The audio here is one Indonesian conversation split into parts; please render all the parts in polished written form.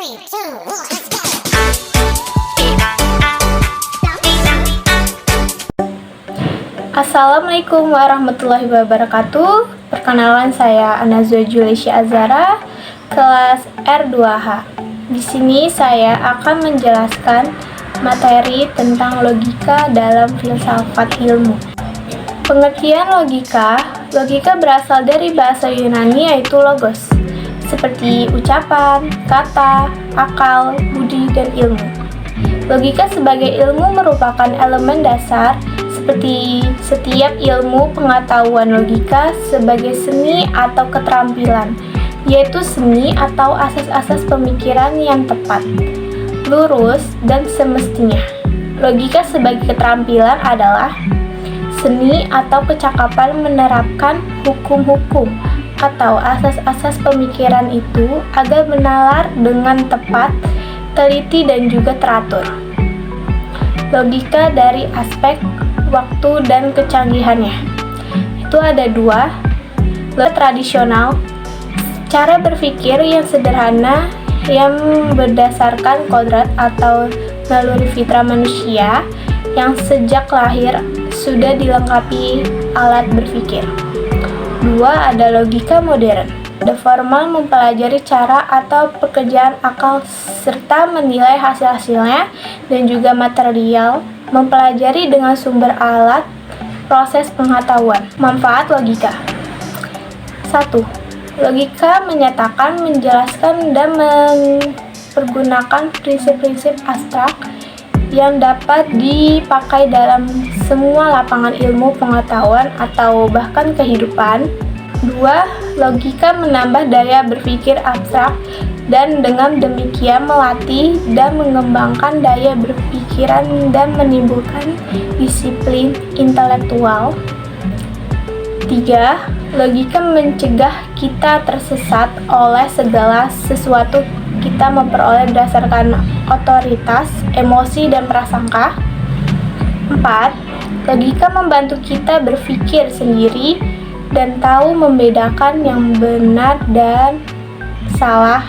3, 2, 1, let's go. Assalamualaikum warahmatullahi wabarakatuh. Perkenalan, saya Anazwa Julisya Azara, kelas R2H. Di sini saya akan menjelaskan materi tentang logika dalam filsafat ilmu. Pengertian logika berasal dari bahasa Yunani yaitu logos, seperti ucapan, kata, akal, budi, dan ilmu. Logika sebagai ilmu merupakan elemen dasar seperti setiap ilmu pengetahuan logika sebagai seni atau keterampilan, yaitu seni atau asas-asas pemikiran yang tepat, lurus, dan semestinya. Logika sebagai keterampilan adalah seni atau kecakapan menerapkan hukum-hukum atau asas-asas pemikiran itu agar menalar dengan tepat, teliti, dan juga teratur. Logika dari aspek waktu dan kecanggihannya itu ada dua. Logika tradisional, cara berpikir yang sederhana yang berdasarkan kodrat atau naluri fitrah manusia yang sejak lahir sudah dilengkapi alat berpikir. Dua, ada logika modern, formal mempelajari cara atau pekerjaan akal serta menilai hasil-hasilnya, dan juga material mempelajari dengan sumber alat proses pengetahuan. Manfaat logika. 1. Logika menyatakan, menjelaskan, dan mempergunakan prinsip-prinsip abstrak yang dapat dipakai dalam semua lapangan ilmu pengetahuan atau bahkan kehidupan. 2. Logika menambah daya berpikir abstrak dan dengan demikian melatih dan mengembangkan daya berpikiran dan menimbulkan disiplin intelektual. 3. Logika mencegah kita tersesat oleh segala sesuatu kita memperoleh berdasarkan otoritas, emosi, dan prasangka. 4. Logika membantu kita berpikir sendiri dan tahu membedakan yang benar dan salah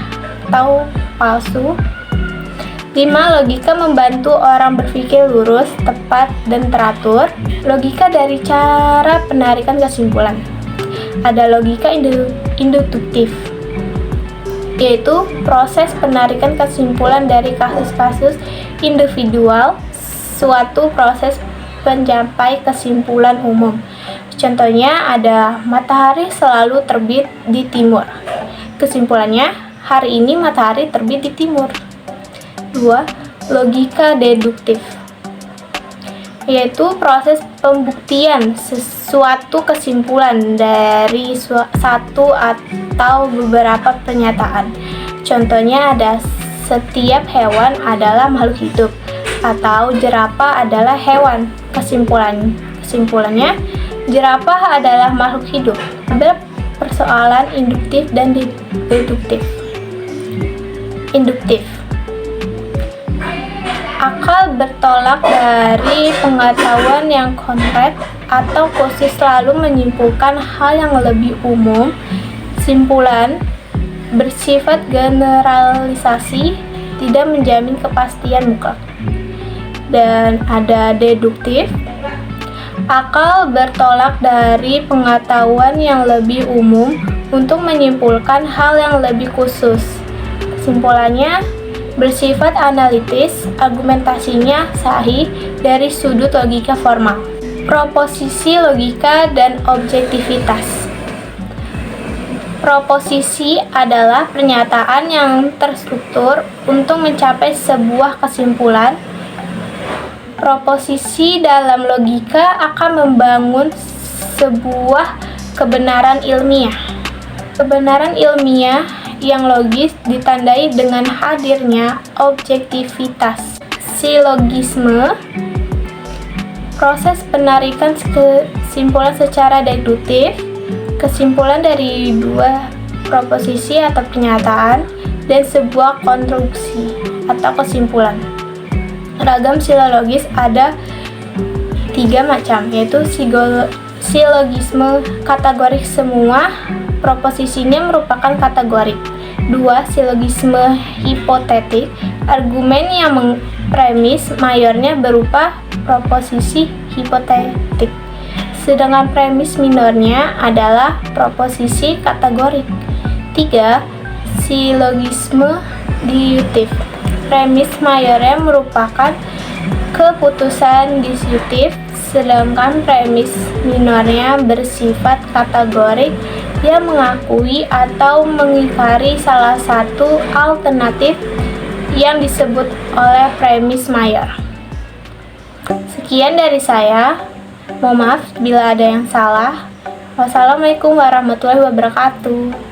atau palsu. 5. Logika membantu orang berpikir lurus, tepat, dan teratur. Logika dari cara penarikan kesimpulan. Ada logika induktif, yaitu proses penarikan kesimpulan dari kasus-kasus individual, suatu proses pencapai kesimpulan umum. Contohnya ada matahari selalu terbit di timur. Kesimpulannya, hari ini matahari terbit di timur. 2. Logika deduktif, yaitu proses pembuktian sesuatu kesimpulan dari satu atau beberapa pernyataan. Contohnya ada setiap hewan adalah makhluk hidup atau jerapah adalah hewan. Kesimpulannya, jerapah adalah makhluk hidup. Ada persoalan induktif dan deduktif. Induktif, akal bertolak dari pengetahuan yang konkret atau khusus selalu menyimpulkan hal yang lebih umum. Simpulan bersifat generalisasi, tidak menjamin kepastian mutlak. Dan ada deduktif, akal bertolak dari pengetahuan yang lebih umum untuk menyimpulkan hal yang lebih khusus. Kesimpulannya bersifat analitis, argumentasinya sahih dari sudut logika formal. Proposisi logika dan objektivitas. Proposisi adalah pernyataan yang terstruktur untuk mencapai sebuah kesimpulan. Proposisi dalam logika akan membangun sebuah kebenaran ilmiah. Kebenaran ilmiah yang logis ditandai dengan hadirnya objektivitas. Silogisme, proses penarikan kesimpulan secara deduktif, kesimpulan dari dua proposisi atau pernyataan, dan sebuah konstruksi atau kesimpulan. Ragam silologis ada 3 macam, yaitu silogisme kategorik, semua proposisinya merupakan kategorik. 2. Silogisme hipotetik. Argumen yang premis mayornya berupa proposisi hipotetik, sedangkan premis minornya adalah proposisi kategorik. 3. Silogisme disyuntif. Premis mayornya merupakan keputusan disyuntif, sedangkan premis minornya bersifat kategorik yang mengakui atau mengingkari salah satu alternatif yang disebut oleh premis mayor. Sekian dari saya. Mohon maaf bila ada yang salah. Wassalamualaikum warahmatullahi wabarakatuh.